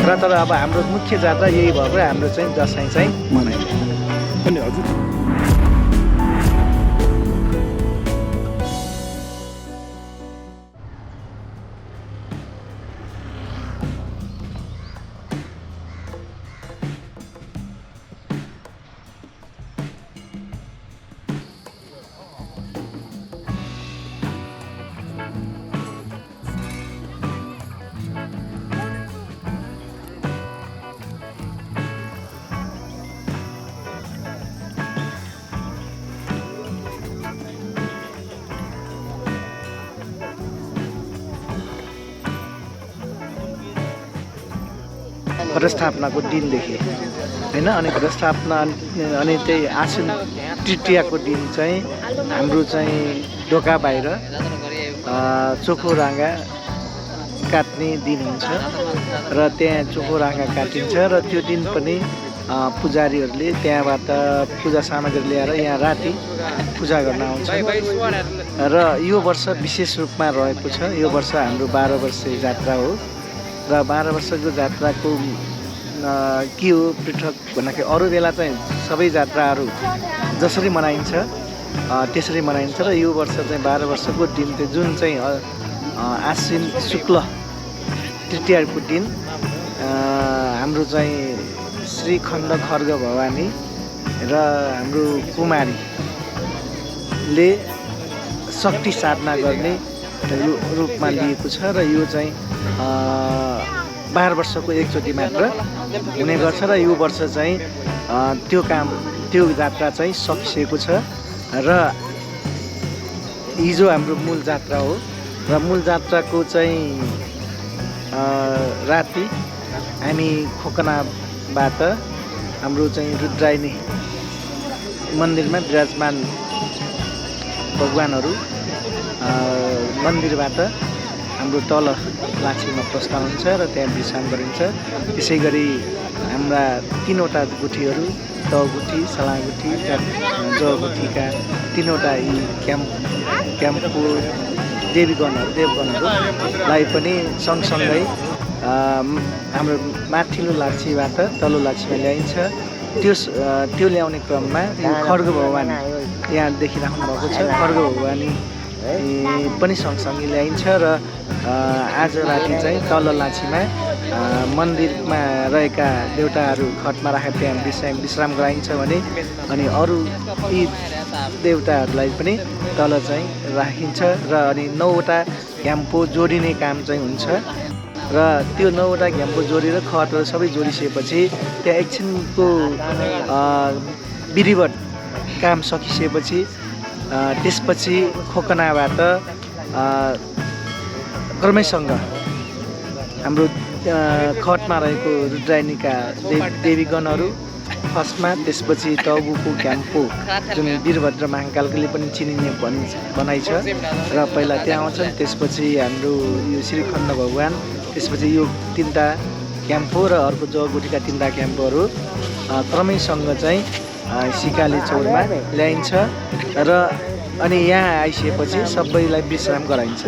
र तर अब हाम्रो मुख्य जात्रा यही भएर हाम्रो चाहिँ दसैँ चाहिँ मनाइन्छ। हजुर घटस्थापनाको दिनदेखि होइन, अनि घटस्थापना अनि त्यही आसिन तृतीयाको दिन चाहिँ हाम्रो चाहिँ ढोका बाहिर चोखो राँगा काट्ने दिन हुन्छ र त्यहाँ चोखो राँगा काटिन्छ र त्यो दिन पनि पुजारीहरूले त्यहाँबाट पूजा सामग्री ल्याएर यहाँ राति पूजा गर्न आउँछ। र यो वर्ष विशेष रूपमा रहेको छ। यो वर्ष हाम्रो 12 वर्षे जात्रा हो र 12 वर्षको जात्राको के हो पृथक भन्दाखेरि अरू बेला चाहिँ सबै जात्राहरू जसरी मनाइन्छ त्यसरी मनाइन्छ र यो वर्ष चाहिँ 12 वर्षको दिन चाहिँ जुन चाहिँ आश्विन शुक्ल तृतीयाको दिन हाम्रो चाहिँ श्री खण्ड खर्ग भवानी र हाम्रो कुमारीले शक्ति साधना गर्ने रूपमा लिएको छ र यो चाहिँ 12 वर्षको एकचोटि मात्र हुने गर्छ र यो वर्ष चाहिँ त्यो जात्रा चाहिँ सकिएको छ र हिजो हाम्रो मूल जात्रा हो र मूल जात्राको चाहिँ राति हामी खोकनाबाट हाम्रो चाहिँ रुद्रायणी मन्दिरमा विराजमान भगवानहरू मन्दिरबाट हाम्रो तल लाछीमा प्रस्थान हुन्छ र त्यहाँ विश्राम गरिन्छ। त्यसै गरी हाम्रा 3वटा गुठीहरू तगुठी, सलागुठी, जगुठीका 3वटा यी क्याम्पको देवगणहरूलाई पनि सँगसँगै हाम्रो माथिल्लो लाछीबाट तल्लो लाछीमा ल्याइन्छ। त्यो ल्याउने क्रममा यो खड्ग भवानी यहाँ देखिराख्नु भएको छ। खड्ग भवानी पनि सँगसँगै ल्याइन्छ र आज राति चाहिँ तल्लो लाछीमा मन्दिरमा रहेका देवताहरू खटमा राखेर त्यहाँ विश्राम गराइन्छ भने अनि अरू यी देवताहरूलाई पनि तल चाहिँ राखिन्छ र अनि 9वटा घ्याम्पो जोडिने काम चाहिँ हुन्छ र त्यो 9वटा घ्याम्पो जोडेर खटहरू सबै जोडिसकेपछि त्यहाँ एकछिनको विधिवत काम सकिसकेपछि त्यसपछि खोकनाबाट क्रमैसँग हाम्रो खटमा रहेको रुद्रायणीका देवीगणहरू फर्स्टमा, त्यसपछि तगुको घ्याम्पो जुन वीरभद्र महाकालले पनि चिनिने भनाइ छ र पहिला त्यहाँ आउँछन्। त्यसपछि हाम्रो यो श्रीखण्ड भगवान, त्यसपछि यो 3टा क्याम्पो र अर्को जगुठीका 3टा क्याम्पोहरू क्रमैसँग चाहिँ सिकाले चौरमा ल्याइन्छ र अनि यहाँ आइसकेपछि सबैलाई विश्राम गराइन्छ।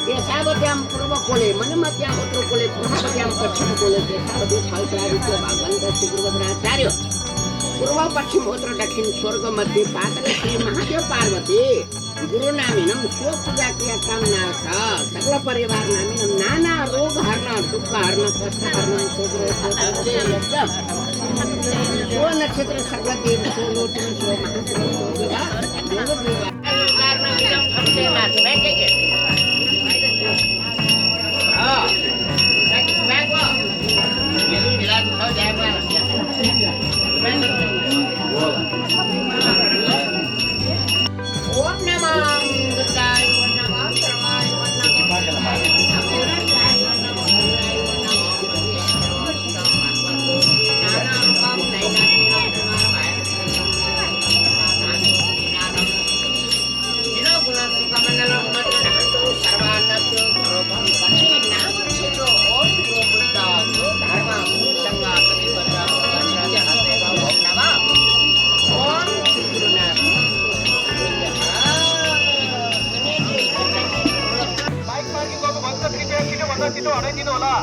देशावत्याम पूर्व कोले मनमत्याम उत्तर कोले पूर्वपत्याम पश्चिम कोले देशावती फलप्रादित्य भागवन्त श्री गुरुभद्राचार्य पूर्व पश्चिम उत्तर दक्षिण स्वर्ग मध्य पातल श्री महादेव पार्वती गुरु नामिनम शिव पूजा क्रिया कामना सकल परिवार नामिनम नाना रोग हरण दुख हरण कष्ट हरण सो नक्षत्र सक्लदेव सो लोटन सो महापुरुष सो विवाह देव विवाह कारमा विलम खम्ते माथ ब्याक के ब्याक वो मिलु मिला खाओ जाएगा ओम नमः बुद्धाय ओम नमः परमाय ओम छिटो हटाइदिनु होला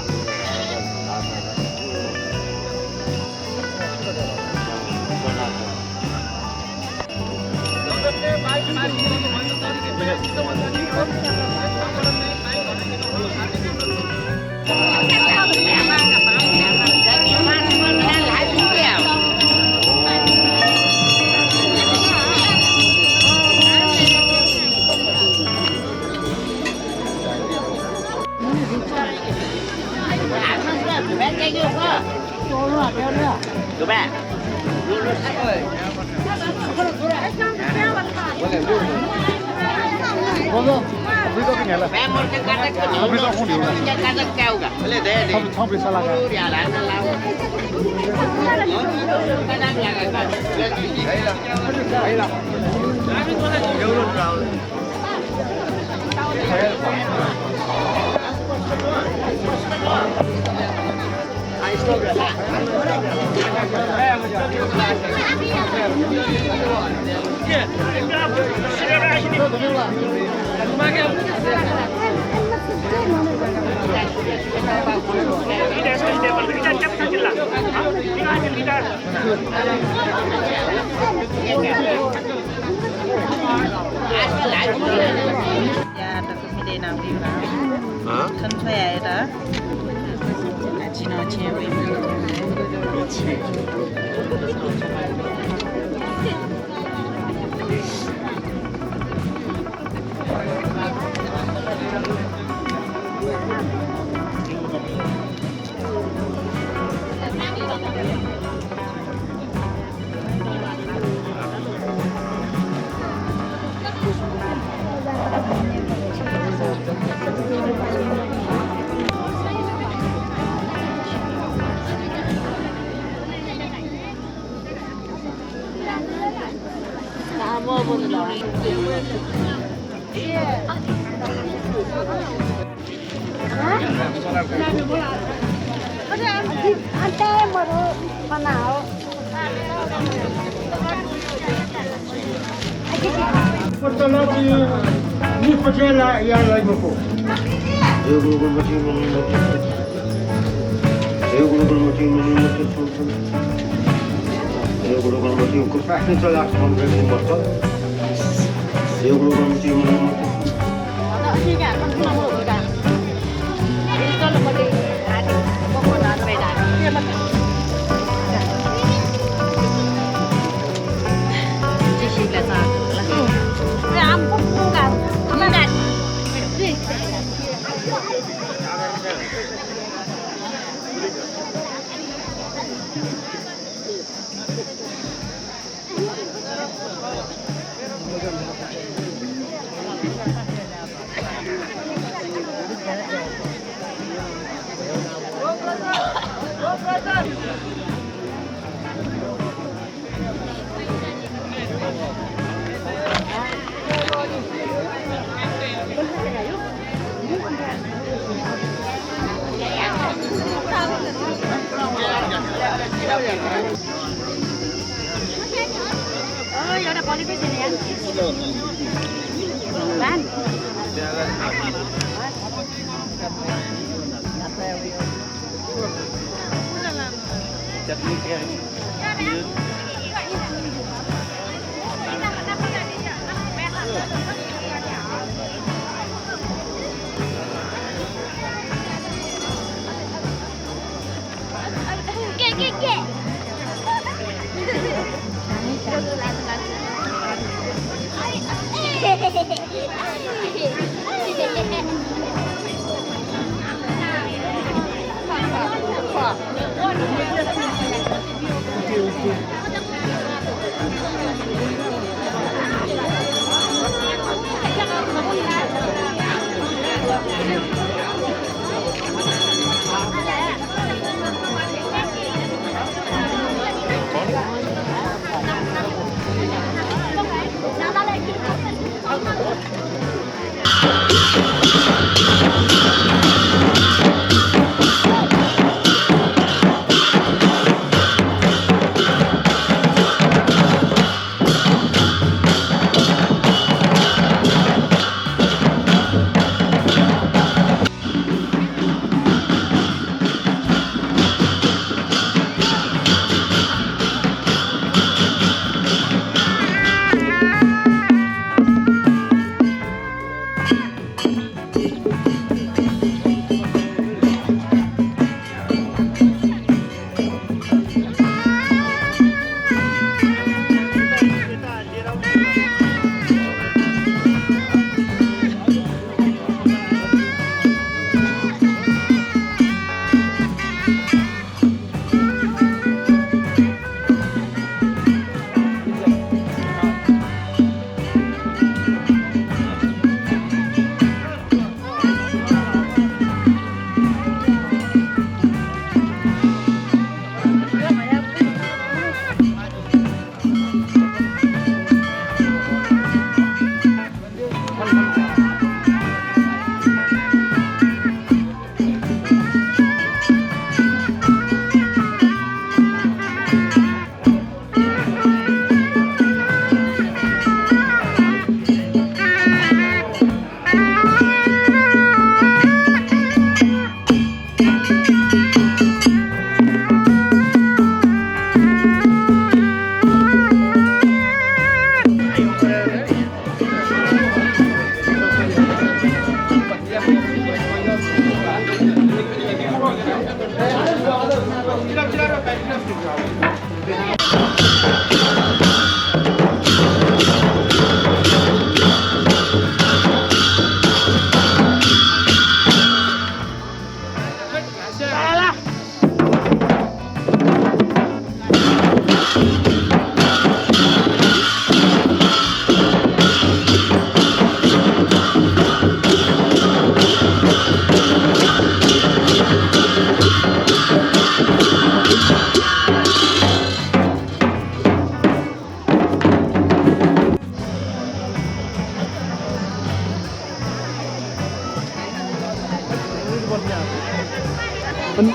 अनि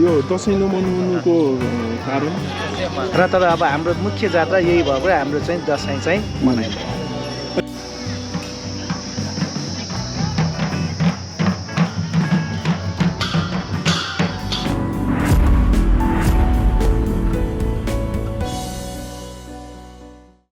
यो दसैँ नमनाउनुको कारण र तर अब हाम्रो मुख्य जात्रा यही भएको हाम्रो चाहिँ दसैँ चाहिँ मनाइन्छ।